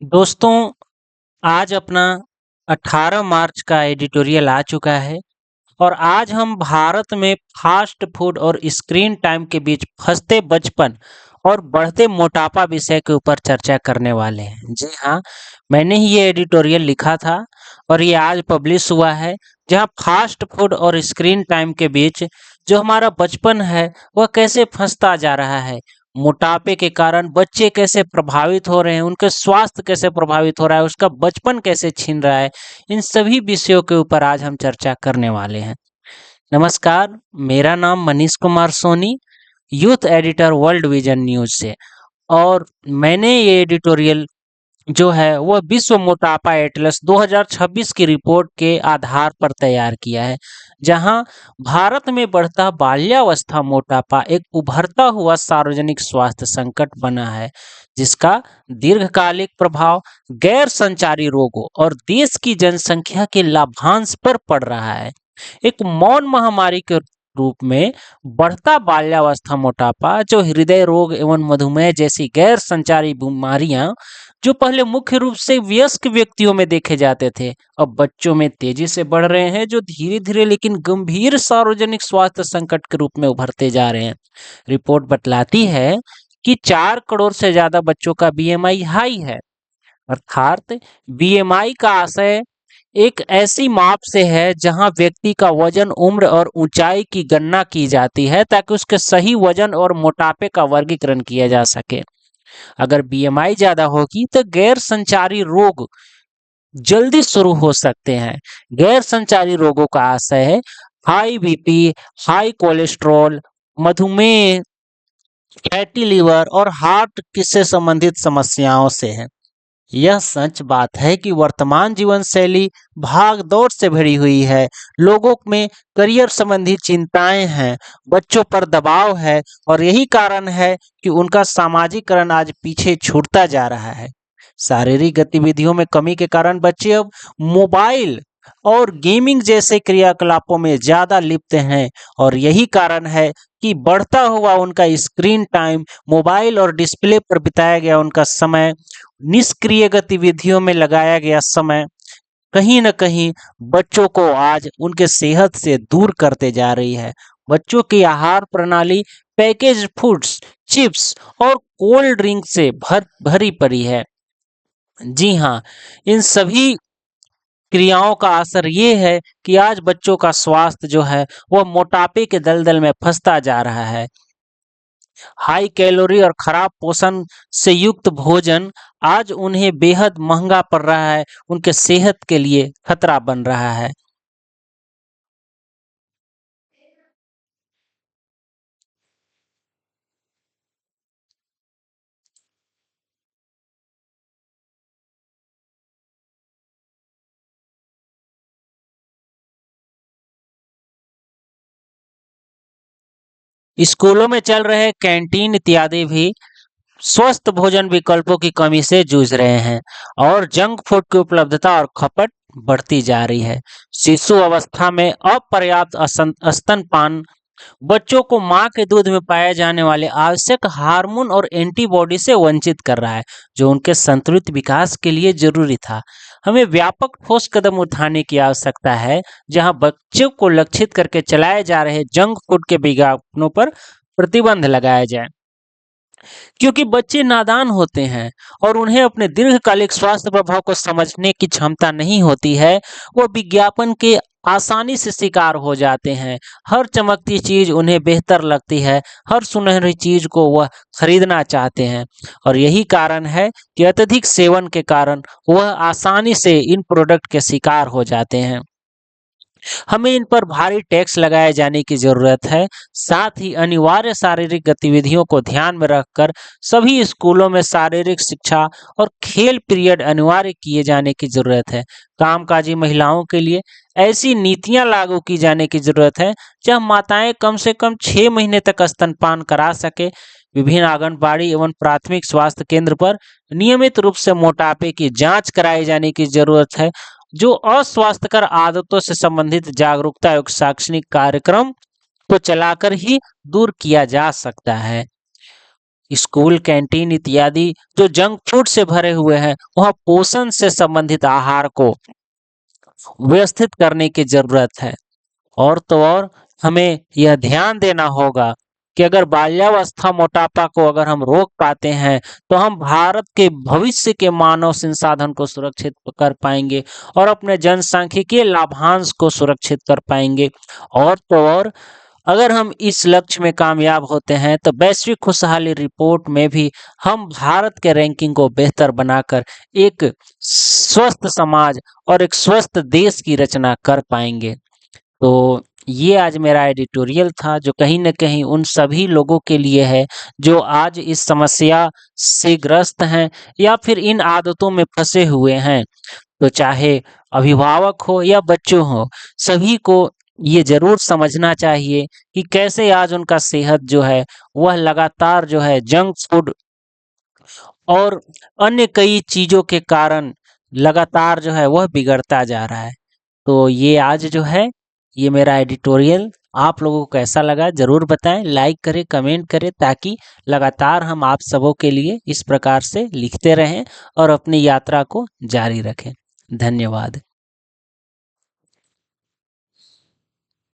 दोस्तों, आज अपना 18 मार्च का एडिटोरियल आ चुका है और आज हम भारत में फास्ट फूड और स्क्रीन टाइम के बीच फंसते बचपन और बढ़ते मोटापा विषय के ऊपर चर्चा करने वाले हैं। जी हाँ, मैंने ही ये एडिटोरियल लिखा था और ये आज पब्लिश हुआ है, जहाँ फास्ट फूड और स्क्रीन टाइम के बीच जो हमारा बचपन है, वह कैसे फंसता जा रहा है। मोटापे के कारण बच्चे कैसे प्रभावित हो रहे हैं, उनके स्वास्थ्य कैसे प्रभावित हो रहा है, उसका बचपन कैसे छीन रहा है। इन सभी विषयों के ऊपर आज हम चर्चा करने वाले हैं। नमस्कार, मेरा नाम Manish Kumar Soni, youth editor World Vision News से। और मैंने ये एडिटोरियल जो है वह विश्व मोटापा एटलस 2026 की रिपोर्ट के आधार पर तैयार किया है, जहां भारत में बढ़ता बाल्यावस्था मोटापा एक उभरता हुआ सार्वजनिक स्वास्थ्य संकट बना है, जिसका दीर्घकालिक प्रभाव गैर संचारी रोगों और देश की जनसंख्या के लाभांश पर पड़ रहा है। एक मौन महामारी के रूप में बढ़ता बाल्यावस्था मोटापा, जो हृदय रोग एवं मधुमेह जैसी गैर संचारी बीमारियां जो पहले मुख्य रूप से वयस्क व्यक्तियों में देखे जाते थे, अब बच्चों में तेजी से बढ़ रहे हैं, जो धीरे धीरे लेकिन गंभीर सार्वजनिक स्वास्थ्य संकट के रूप में उभरते जा रहे हैं। रिपोर्ट बतलाती है कि 4 करोड़ से ज्यादा बच्चों का बीएमआई हाई है। अर्थात बीएमआई का आशय एक ऐसी माप से है जहां व्यक्ति का वजन, उम्र और ऊंचाई की गणना की जाती है, ताकि उसके सही वजन और मोटापे का वर्गीकरण किया जा सके। अगर बीएमआई ज्यादा होगी तो गैर संचारी रोग जल्दी शुरू हो सकते हैं। गैर संचारी रोगों का आशय है हाई बीपी, हाई कोलेस्ट्रॉल, मधुमेह, फैटी लिवर और हार्ट से संबंधित समस्याओं से है। यह सच बात है कि वर्तमान जीवन शैली भाग दौड़ से भरी हुई है। लोगों में करियर संबंधी चिंताएं हैं, बच्चों पर दबाव है और यही कारण है कि उनका सामाजिकरण आज पीछे छूटता जा रहा है। शारीरिक गतिविधियों में कमी के कारण बच्चे अब मोबाइल और गेमिंग जैसे क्रियाकलापों में ज्यादा लिप्त हैं और यही कारण है कि बढ़ता हुआ उनका स्क्रीन टाइम, मोबाइल और डिस्प्ले पर बिताया गया उनका समय, निष्क्रिय गतिविधियों में लगाया गया समय कहीं न कहीं बच्चों को आज उनके सेहत से दूर करते जा रही है। बच्चों की आहार प्रणाली पैकेज फूड्स, चिप्स और कोल्ड ड्रिंक से भरी पड़ी है। जी हाँ, इन सभी क्रियाओं का असर ये है कि आज बच्चों का स्वास्थ्य जो है वह मोटापे के दलदल में फंसता जा रहा है। हाई कैलोरी और खराब पोषण से युक्त भोजन आज उन्हें बेहद महंगा पड़ रहा है, उनके सेहत के लिए खतरा बन रहा है। स्कूलों में चल रहे कैंटीन इत्यादि भी स्वस्थ भोजन विकल्पों की कमी से जूझ रहे हैं और जंक फूड की उपलब्धता और खपत बढ़ती जा रही है। शिशु अवस्था में अपर्याप्त स्तनपान बच्चों को मां के दूध में पाए जाने वाले आवश्यक हार्मोन और एंटीबॉडी से वंचित कर रहा है, जो उनके संतुलित विकास के लिए जरूरी था। हमें व्यापक ठोस कदम उठाने की आवश्यकता है, जहां बच्चों को लक्षित करके चलाए जा रहे जंक फूड के विज्ञापनों पर प्रतिबंध लगाया जाए, क्योंकि बच्चे नादान होते हैं और उन्हें अपने दीर्घकालिक स्वास्थ्य प्रभाव को समझने की क्षमता नहीं होती है। वो विज्ञापन के आसानी से शिकार हो जाते हैं। हर चमकती चीज उन्हें बेहतर लगती है, हर सुनहरी चीज को वह खरीदना चाहते हैं और यही कारण है कि अत्यधिक सेवन के कारण वह आसानी से इन प्रोडक्ट के शिकार हो जाते हैं। हमें इन पर भारी टैक्स लगाए जाने की जरूरत है। साथ ही अनिवार्य शारीरिक गतिविधियों को ध्यान में रखकर सभी स्कूलों में शारीरिक शिक्षा और खेल पीरियड अनिवार्य किए जाने की जरूरत है। कामकाजी महिलाओं के लिए ऐसी नीतियां लागू की जाने की जरूरत है जहां माताएं कम से कम 6 महीने तक स्तनपान करा सके। विभिन्न आंगनबाड़ी एवं प्राथमिक स्वास्थ्य केंद्र पर नियमित रूप से मोटापे की जांच कराई जाने की जरूरत है, जो अस्वास्थ्यकर आदतों से संबंधित जागरूकता एवं शैक्षणिक कार्यक्रम को चलाकर ही दूर किया जा सकता है। स्कूल कैंटीन इत्यादि जो जंक फूड से भरे हुए हैं, वह पोषण से संबंधित आहार को व्यवस्थित करने की जरूरत है। और तो और हमें यह ध्यान देना होगा कि अगर बाल्यावस्था मोटापा को अगर हम रोक पाते हैं, तो हम भारत के भविष्य के मानव संसाधन को सुरक्षित कर पाएंगे और अपने जनसांख्यिकीय लाभांश को सुरक्षित कर पाएंगे। और तो और अगर हम इस लक्ष्य में कामयाब होते हैं, तो वैश्विक खुशहाली रिपोर्ट में भी हम भारत के रैंकिंग को बेहतर बनाकर एक स्वस्थ समाज और एक स्वस्थ देश की रचना कर पाएंगे। तो ये आज मेरा एडिटोरियल था, जो कहीं न कहीं उन सभी लोगों के लिए है जो आज इस समस्या से ग्रस्त हैं या फिर इन आदतों में फंसे हुए हैं। तो चाहे अभिभावक हो या बच्चों हो, सभी को ये ज़रूर समझना चाहिए कि कैसे आज उनका सेहत जो है, वह लगातार जो है जंक फूड और अन्य कई चीज़ों के कारण लगातार जो है वह बिगड़ता जा रहा है। तो ये आज जो है, ये मेरा एडिटोरियल आप लोगों को कैसा लगा ज़रूर बताएं, लाइक करें, कमेंट करें, ताकि लगातार हम आप सबों के लिए इस प्रकार से लिखते रहें और अपनी यात्रा को जारी रखें। धन्यवाद।